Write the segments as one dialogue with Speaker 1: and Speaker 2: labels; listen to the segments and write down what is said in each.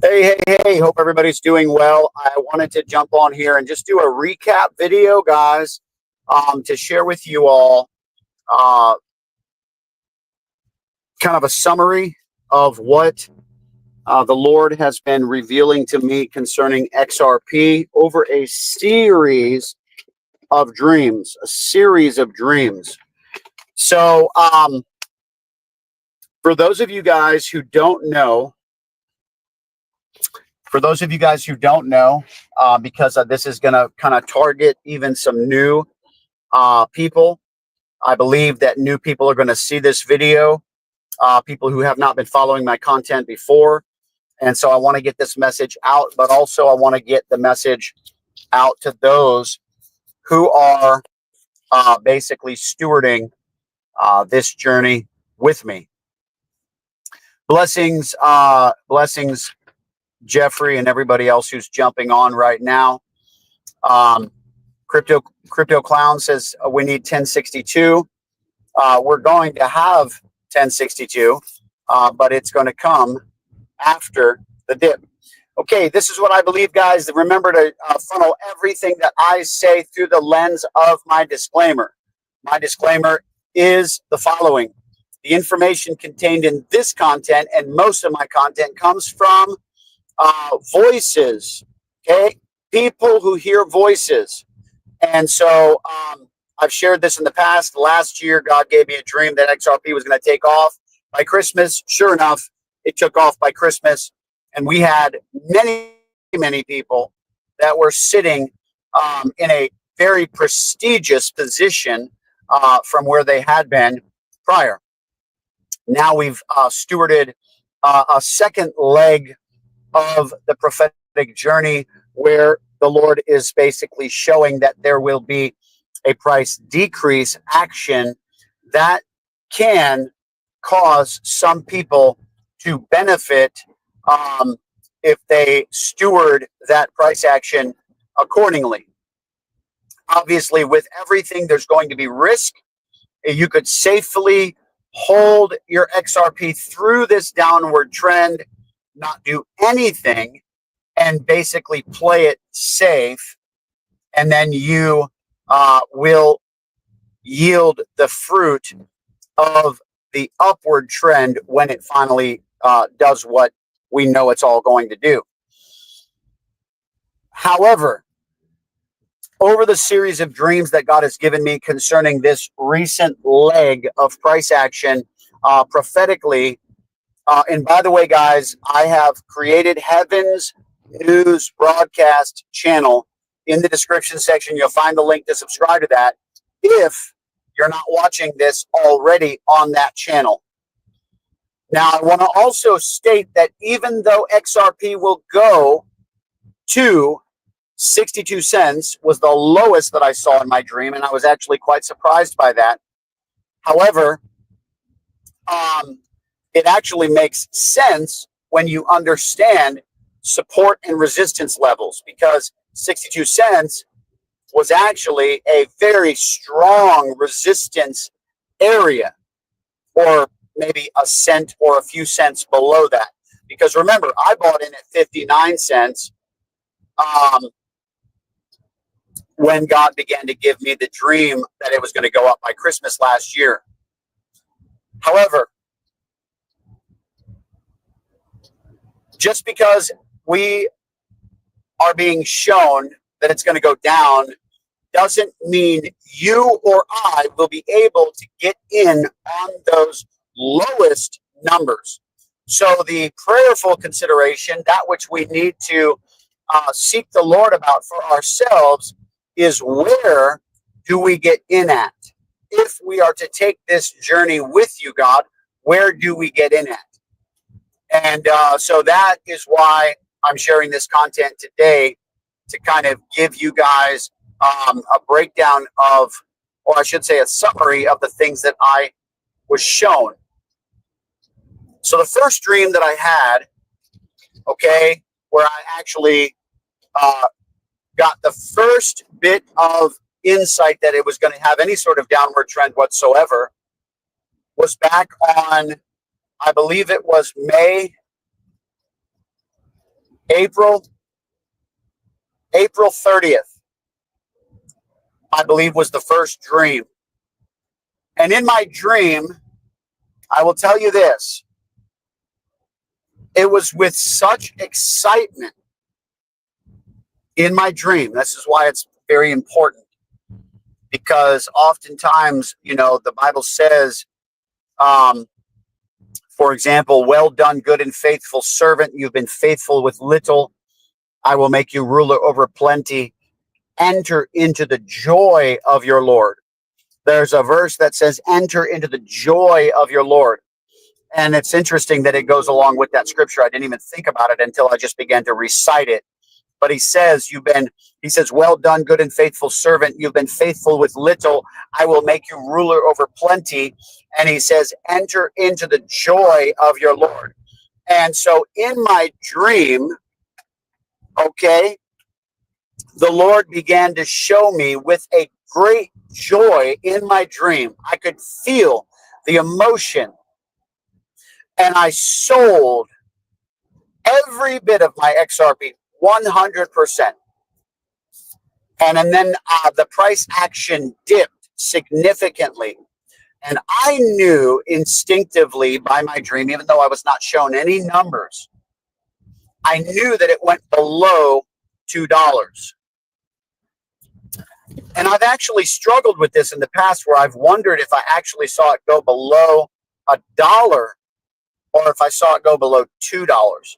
Speaker 1: Hey, hope everybody's doing well. I wanted to jump on here and just do a recap video, guys, to share with you all kind of a summary of what the Lord has been revealing to me concerning XRP over a series of dreams, So, for those of you guys who don't know, because this is going to kind of target even some new people, I believe that new people are going to see this video, people who have not been following my content before. And so I want to get this message out, but also I want to get the message out to those who are basically stewarding this journey with me. Blessings, Jeffrey, and everybody else who's jumping on right now. Crypto Clown says we need 1062. We're going to have 1062, but it's going to come after the dip. Okay, this is what I believe, guys. Remember to funnel everything that I say through the lens of my disclaimer. My disclaimer is the following. The information contained in this content and most of my content comes from voices, okay? People who hear voices. And so I've shared this in the past. Last year, God gave me a dream that XRP was going to take off by Christmas. Sure enough, it took off by Christmas. And we had many people that were sitting in a very prestigious position from where they had been prior. Now we've stewarded a second leg of the prophetic journey where the Lord is basically showing that there will be a price decrease action that can cause some people to benefit if they steward that price action accordingly. Obviously, with everything, there's going to be risk. You could safely hold your XRP through this downward trend, not do anything, and basically play it safe, and then you will yield the fruit of the upward trend when it finally does what we know it's all going to do. However, over the series of dreams that God has given me concerning this recent leg of price action, prophetically, and by the way, guys, I have created Heaven's News broadcast channel. In the description section, you'll find the link to subscribe to that if you're not watching this already on that channel. Now, I want to also state that even though XRP will go to 62 cents, was the lowest that I saw in my dream, and I was actually quite surprised by that. However, it actually makes sense when you understand support and resistance levels, because 62 cents was actually a very strong resistance area, or maybe a cent or a few cents below that. Because remember, I bought in at 59 cents when God began to give me the dream that it was going to go up by Christmas last year. However, just because we are being shown that it's going to go down doesn't mean you or I will be able to get in on those lowest numbers. So the prayerful consideration, that which we need to seek the Lord about for ourselves, is where do we get in at? If we are to take this journey with you, God, where do we get in at? And so that is why I'm sharing this content today, to kind of give you guys a breakdown of, or I should say a summary of the things that I was shown. So the first dream that I had, okay, where I actually got the first bit of insight that it was going to have any sort of downward trend whatsoever, was back on, I believe it was May April 30th, I believe, was the first dream. And in my dream, I will tell you this, it was with such excitement in my dream. This is why it's very important, because oftentimes, the Bible says, for example, well done, good and faithful servant. You've been faithful with little. I will make you ruler over plenty. Enter into the joy of your Lord. There's a verse that says, enter into the joy of your Lord. And it's interesting that it goes along with that scripture. I didn't even think about it until I just began to recite it. But he says, well done, good and faithful servant. You've been faithful with little. I will make you ruler over plenty. And he says, enter into the joy of your Lord. And so in my dream, okay, the Lord began to show me with a great joy in my dream. I could feel the emotion. And I sold every bit of my XRP, 100%. And then the price action dipped significantly. And I knew instinctively by my dream, even though I was not shown any numbers, I knew that it went below $2. And I've actually struggled with this in the past, where I've wondered if I actually saw it go below $1 or if I saw it go below $2.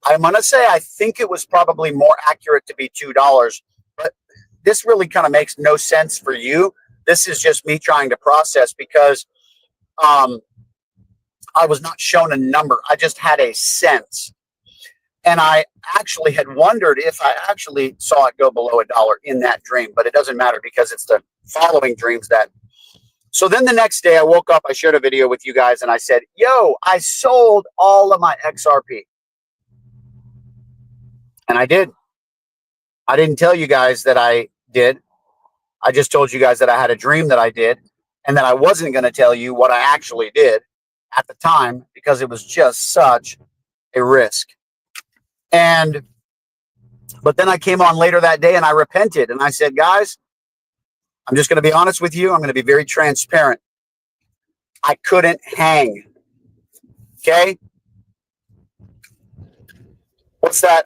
Speaker 1: I'm going to say I think it was probably more accurate to be $2, but this really kind of makes no sense for you. This is just me trying to process, because I was not shown a number. I just had a sense. And I actually had wondered if I actually saw it go below $1 in that dream, but it doesn't matter, because it's the following dreams that. So then the next day I woke up, I shared a video with you guys, and I said, yo, I sold all of my XRP. And I did. I didn't tell you guys that I did. I just told you guys that I had a dream that I did, and that I wasn't going to tell you what I actually did at the time, because it was just such a risk. But then I came on later that day and I repented, and I said, guys, I'm just going to be honest with you. I'm going to be very transparent. I couldn't hang. Okay. What's that?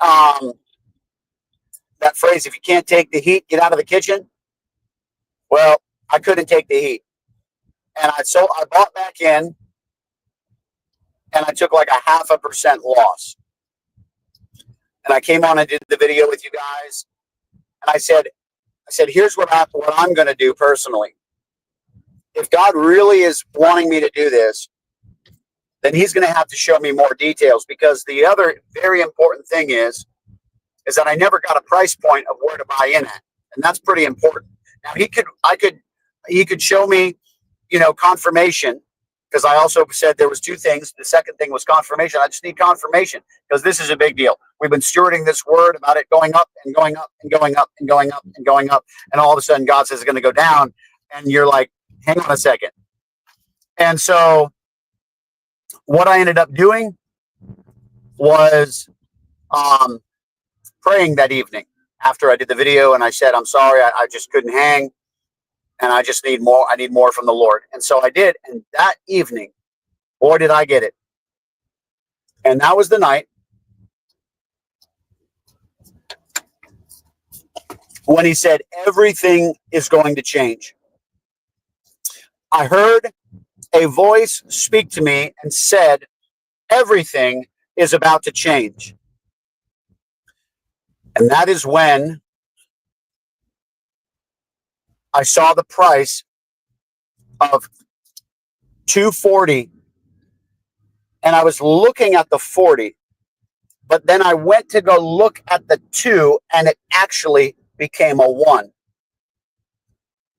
Speaker 1: That phrase, if you can't take the heat, get out of the kitchen. Well, I couldn't take the heat. And I bought back in, and I took like a 0.5% loss. And I came on and did the video with you guys. And I said, here's what I'm going to do personally. If God really is wanting me to do this, then he's going to have to show me more details, because the other very important thing is that I never got a price point of where to buy in at. And that's pretty important. Now he could show me, confirmation, because I also said there was two things. The second thing was confirmation. I just need confirmation, because this is a big deal. We've been stewarding this word about it going up and going up and going up and going up and going up. And all of a sudden God says it's going to go down. And you're like, hang on a second. And so what I ended up doing was praying that evening after I did the video. And I said, I'm sorry, I just couldn't hang. And I just need more. I need more from the Lord. And so I did. And that evening, boy, did I get it. And that was the night when he said, everything is going to change. I heard a voice speak to me and said, everything is about to change. And that is when I saw the price of 240, and I was looking at the 40, but then I went to go look at the 2, and it actually became a 1,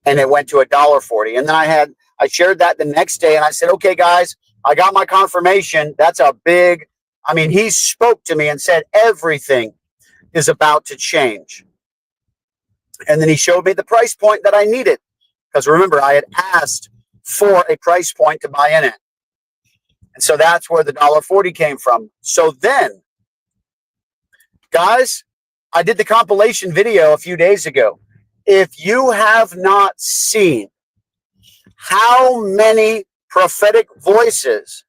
Speaker 1: and it went to $1.40. And then I shared that the next day, and I said, okay, guys, I got my confirmation. That's a big, he spoke to me and said, everything is about to change. And then he showed me the price point that I needed. Because remember, I had asked for a price point to buy in it. And so that's where the $1.40 came from. So then Guys, I did the compilation video a few days ago. If you have not seen how many prophetic voices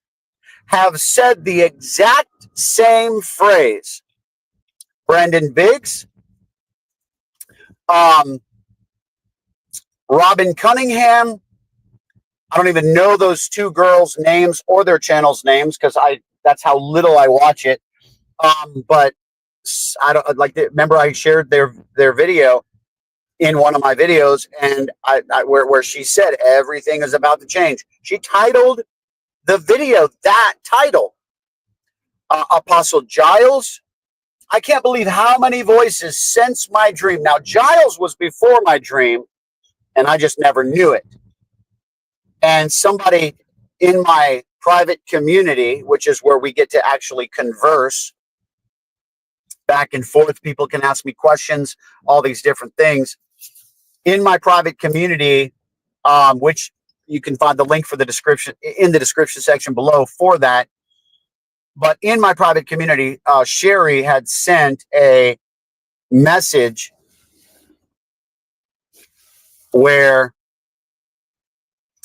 Speaker 1: have said the exact same phrase, Brandon Biggs, Robin Cunningham, I don't even know those two girls' names or their channel's names because that's how little I watch it. But I don't like. Remember, I shared their video in one of my videos, and where she said everything is about to change. She titled the video that title. Apostle Giles. I can't believe how many voices since my dream. Now, Giles was before my dream, and I just never knew it. And somebody in my private community, which is where we get to actually converse back and forth, people can ask me questions, all these different things. In my private community, which you can find the link for the description in the description section below for that. But in my private community, Sherry had sent a message where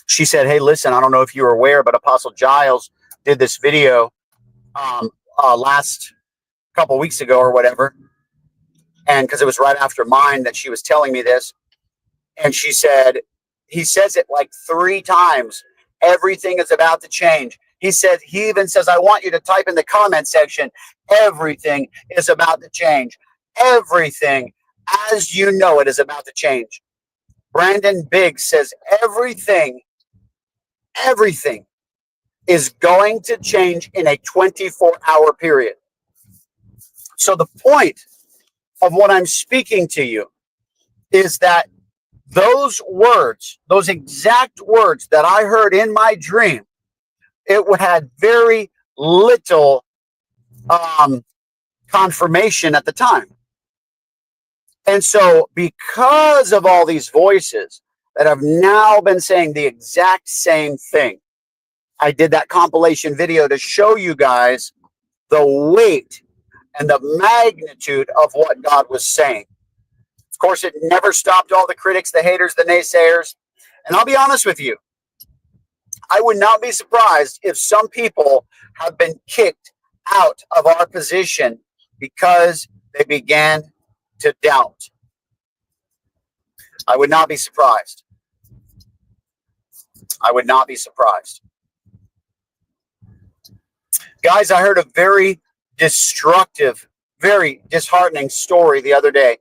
Speaker 1: she said, hey, listen, I don't know if you were aware, but Apostle Giles did this video last couple weeks ago or whatever. And because it was right after mine that she was telling me this. And she said, he says it like 3 times. Everything is about to change. He even says, I want you to type in the comment section, everything is about to change. Everything, as you know it, is about to change. Brandon Biggs says everything is going to change in a 24-hour period. So the point of what I'm speaking to you is that those words, those exact words that I heard in my dream, it had very little confirmation at the time. And so because of all these voices that have now been saying the exact same thing, I did that compilation video to show you guys the weight and the magnitude of what God was saying. Of course, it never stopped all the critics, the haters, the naysayers. And I'll be honest with you, I would not be surprised if some people have been kicked out of our position because they began to doubt. I would not be surprised. I would not be surprised. Guys, I heard a very destructive, very disheartening story the other day.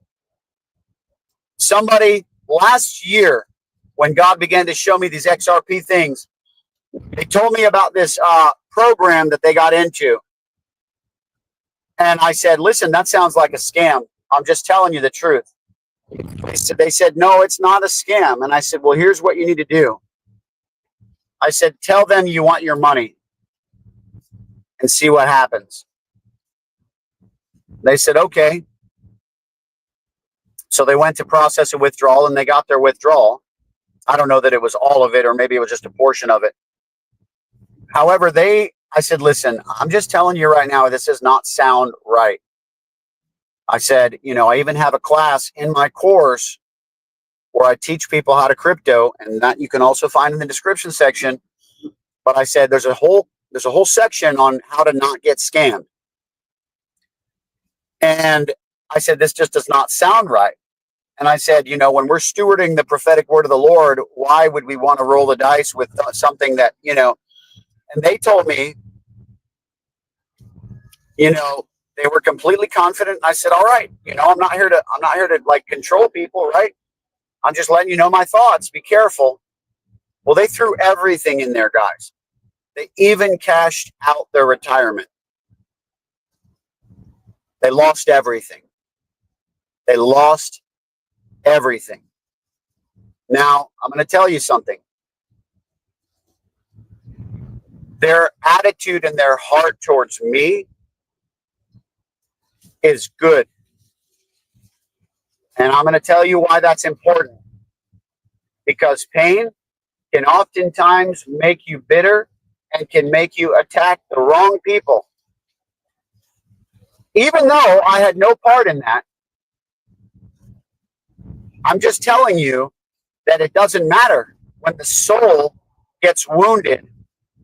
Speaker 1: Somebody last year, when God began to show me these XRP things, they told me about this program that they got into. And I said, listen, that sounds like a scam. I'm just telling you the truth. They said, no, it's not a scam. And I said, well, here's what you need to do. I said, tell them you want your money and see what happens. They said, okay. So they went to process a withdrawal and they got their withdrawal. I don't know that it was all of it, or maybe it was just a portion of it. However, I said, listen, I'm just telling you right now, this does not sound right. I said, I even have a class in my course where I teach people how to crypto, and that you can also find in the description section. But I said, there's a whole section on how to not get scammed. And I said, this just does not sound right. And I said, when we're stewarding the prophetic word of the Lord, why would we want to roll the dice with something that, and they told me, they were completely confident. I said, all right, I'm not here to like control people, right? I'm just letting you know my thoughts. Be careful. Well, they threw everything in there, guys. They even cashed out their retirement. They lost everything. They lost everything. Now, I'm going to tell you something. Their attitude and their heart towards me is good. And I'm going to tell you why that's important. Because pain can oftentimes make you bitter and can make you attack the wrong people. Even though I had no part in that, I'm just telling you that it doesn't matter when the soul gets wounded.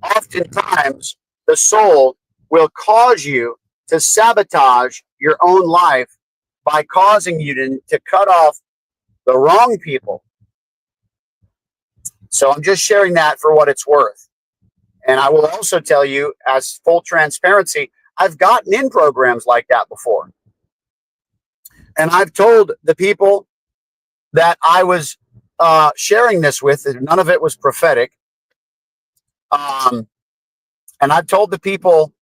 Speaker 1: Oftentimes, the soul will cause you to sabotage your own life by causing you to cut off the wrong people. So I'm just sharing that for what it's worth. And I will also tell you, as full transparency, I've gotten in programs like that before. And I've told the people that I was sharing this with, none of it was prophetic. And I've told the people,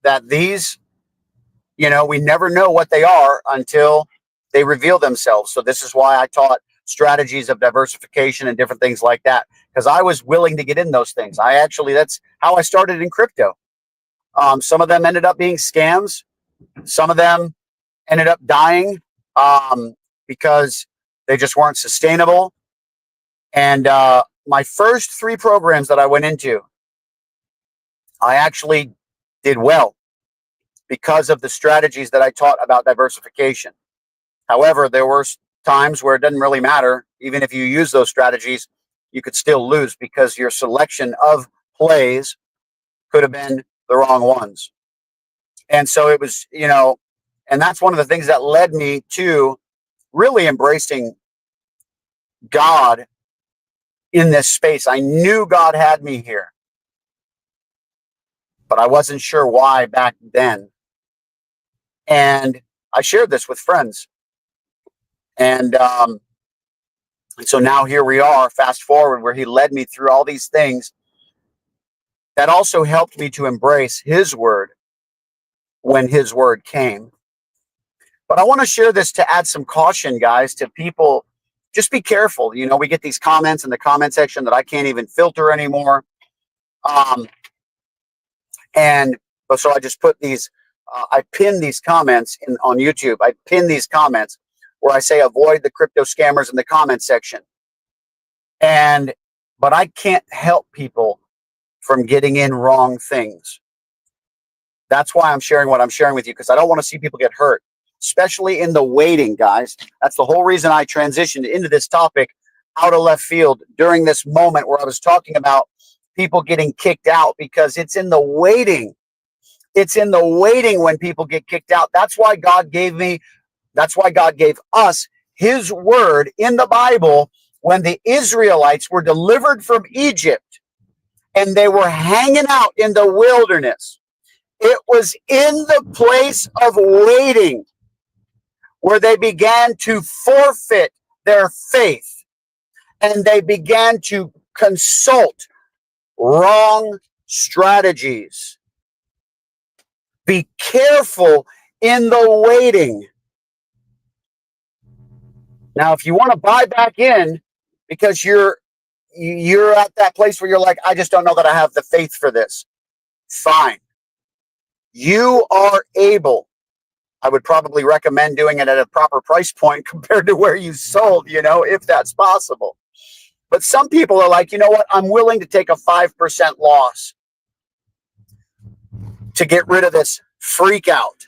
Speaker 1: that these, we never know what they are until they reveal themselves. So this is why I taught strategies of diversification and different things like that, because I was willing to get in those things. That's how I started in crypto. Some of them ended up being scams. Some of them ended up dying because they just weren't sustainable. And my first 3 programs that I went into, I actually did well because of the strategies that I taught about diversification. However, there were times where it doesn't really matter. Even if you use those strategies, you could still lose because your selection of plays could have been the wrong ones. And so it was, and that's one of the things that led me to really embracing God in this space. I knew God had me here, but I wasn't sure why back then. And I shared this with friends. And so now here we are, fast forward, where he led me through all these things that also helped me to embrace his word when his word came. But I want to share this to add some caution, guys, to people. Just be careful. We get these comments in the comment section that I can't even filter anymore. But so I just put these, I pin these comments on YouTube. I pin these comments where I say avoid the crypto scammers in the comment section. But I can't help people from getting in wrong things. That's why I'm sharing what I'm sharing with you, because I don't want to see people get hurt, especially in the waiting, guys. That's the whole reason I transitioned into this topic out of left field during this moment where I was talking about people getting kicked out, because it's in the waiting. It's in the waiting when people get kicked out. That's why God gave us his word in the Bible when the Israelites were delivered from Egypt and they were hanging out in the wilderness. It was in the place of waiting where they began to forfeit their faith and they began to consult wrong strategies. Be careful in the waiting. Now, if you want to buy back in because you're at that place where you're like, I just don't know that I have the faith for this, fine. You are able. I would probably recommend doing it at a proper price point compared to where you sold, if that's possible. But some people are like, you know what? I'm willing to take a 5% loss to get rid of this freak out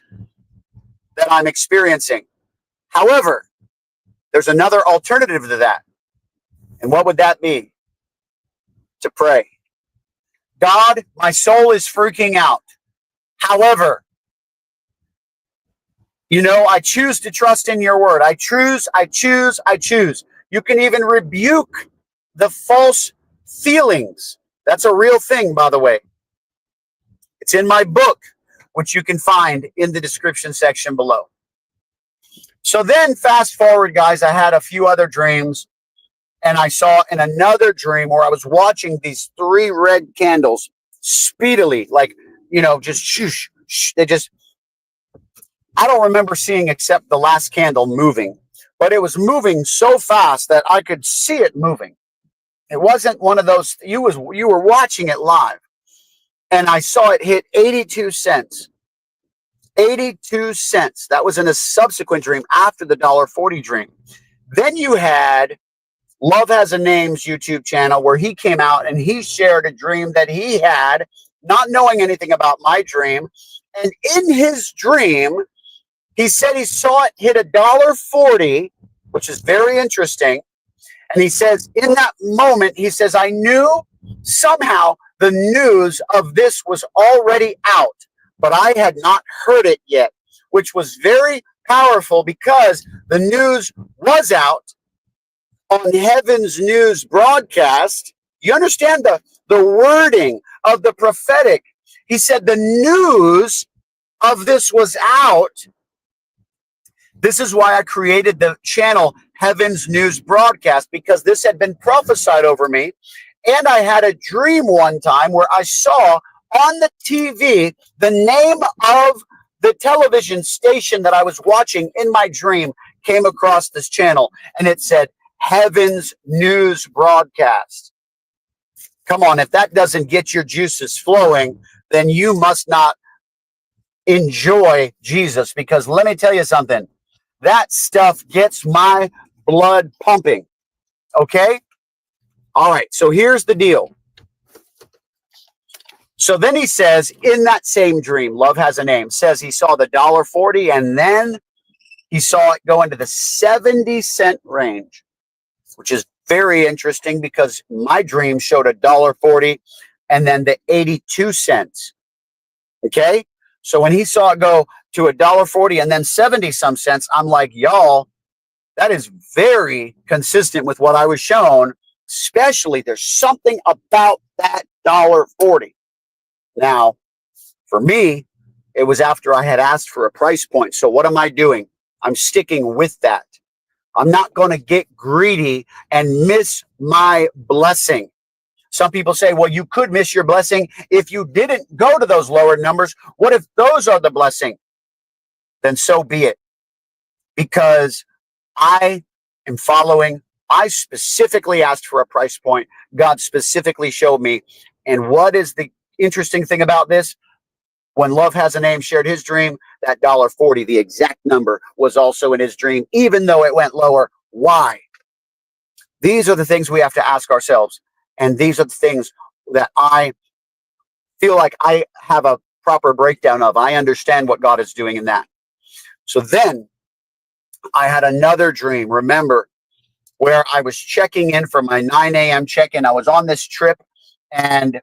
Speaker 1: that I'm experiencing. However, there's another alternative to that. And what would that be? To pray. God, my soul is freaking out. However, I choose to trust in your word. I choose. You can even rebuke the false feelings. That's a real thing, by the way. It's in my book, which you can find in the description section below. So then fast forward, guys, I had a few other dreams, and I saw in another dream where I was watching these 3 red candles speedily, like, just shoosh. I don't remember seeing except the last candle moving, but it was moving so fast that I could see it moving. It wasn't one of those, you were watching it live, and I saw it hit 82 cents. 82 cents. That was in a subsequent dream after the $1.40 dream. Then you had Love Has a Name's YouTube channel where he came out and he shared a dream that he had not knowing anything about my dream. And in his dream, he said he saw it hit $1.40, which is very interesting. And he says, in that moment, he says, I knew somehow the news of this was already out, but I had not heard it yet, which was very powerful because the news was out on Heaven's News broadcast. You understand the wording of the prophetic. He said the news of this was out. This is why I created the channel Heaven's News Broadcast, because this had been prophesied over me. And I had a dream one time where I saw on the TV the name of the television station that I was watching in my dream came across this channel, and it said Heaven's News Broadcast. Come on, if that doesn't get your juices flowing, then you must not enjoy Jesus, because let me tell you something. That stuff gets my blood pumping. Okay? All right, so here's the deal. So then he says, in that same dream, love has a name, says he saw the $1.40, and then he saw it go into the 70-cent range, which is very interesting because my dream showed $1.40 and then the 82 cents. Okay? So when he saw it go to $1.40 and then 70 some cents, I'm like, y'all, that is very consistent with what I was shown. Especially there's something about that $1.40. Now, for me, it was after I had asked for a price point. So what am I doing? I'm sticking with that. I'm not going to get greedy and miss my blessing. Some people say, well, you could miss your blessing if you didn't go to those lower numbers. What if those are the blessing? Then so be it. Because I am following. I specifically asked for a price point. God specifically showed me. And what is the interesting thing about this? When Love Has a Name shared his dream, that $1.40, the exact number, was also in his dream, even though it went lower. Why? These are the things we have to ask ourselves. And these are the things that I feel like I have a proper breakdown of. I understand what God is doing in that. So then I had another dream, remember, where I was checking in for my 9 a.m. check-in. I was on this trip, and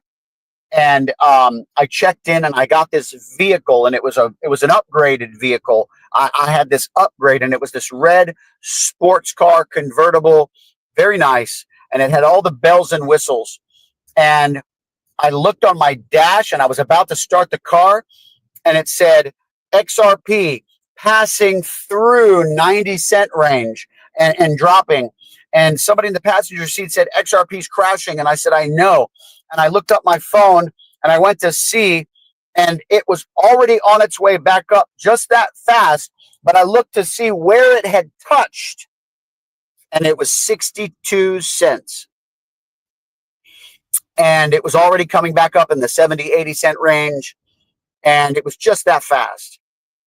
Speaker 1: I checked in, and I got this vehicle, and it was an upgraded vehicle. I had this upgrade, and it was this red sports car convertible, very nice, and it had all the bells and whistles. And I looked on my dash, and I was about to start the car, and it said XRP passing through 90-cent range and dropping. And somebody in the passenger seat said, XRP's crashing. And I said, I know. And I looked up my phone and I went to see, and it was already on its way back up just that fast. But I looked to see where it had touched, and it was 62 cents. And it was already coming back up in the 70, 80-cent range. And it was just that fast.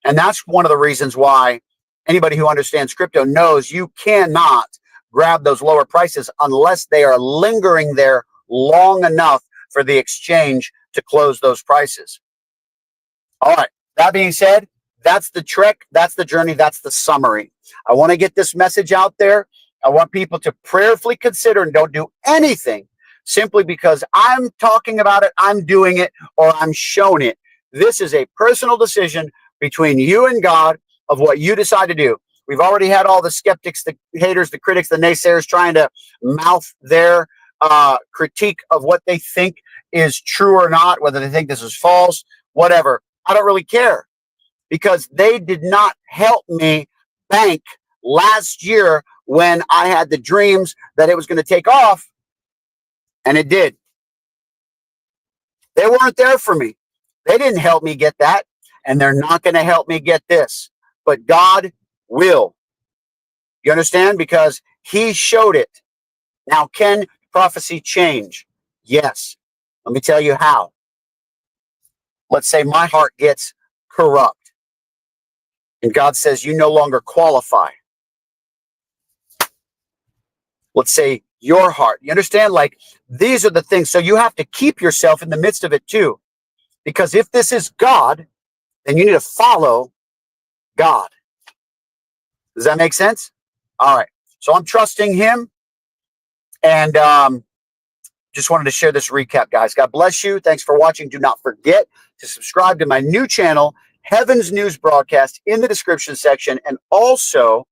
Speaker 1: And that's one of the reasons why anybody who understands crypto knows you cannot grab those lower prices unless they are lingering there long enough for the exchange to close those prices. All right. That being said, that's the trek. That's the journey. That's the summary. I want to get this message out there. I want people to prayerfully consider and don't do anything simply because I'm talking about it, I'm doing it, or I'm shown it. This is a personal decision between you and God of what you decide to do. We've already had all the skeptics, the haters, the critics, the naysayers trying to mouth their critique of what they think is true or not, whether they think this is false, whatever. I don't really care, because they did not help me bank last year when I had the dreams that it was going to take off, and it did. They weren't there for me. They didn't help me get that, and they're not going to help me get this. But God will. You understand? Because he showed it. Now, can prophecy change? Yes. Let me tell you how. Let's say my heart gets corrupt, and God says you no longer qualify. Let's say your heart. You understand? Like, these are the things. So you have to keep yourself in the midst of it too. Because if this is God, then you need to follow God. Does that make sense? All right. So I'm trusting him. And just wanted to share this recap, guys. God bless you. Thanks for watching. Do not forget to subscribe to my new channel, Heaven's News Broadcast, in the description section. And also,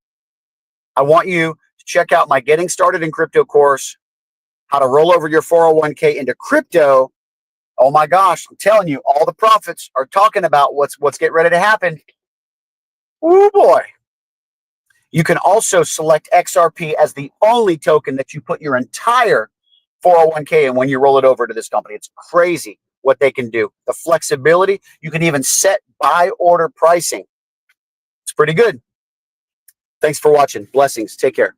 Speaker 1: I want you to check out my Getting Started in Crypto course, how to roll over your 401k into crypto. Oh my gosh, I'm telling you, all the prophets are talking about what's getting ready to happen. Oh boy. You can also select XRP as the only token that you put your entire 401k in when you roll it over to this company. It's crazy what they can do. The flexibility, you can even set buy order pricing. It's pretty good. Thanks for watching. Blessings. Take care.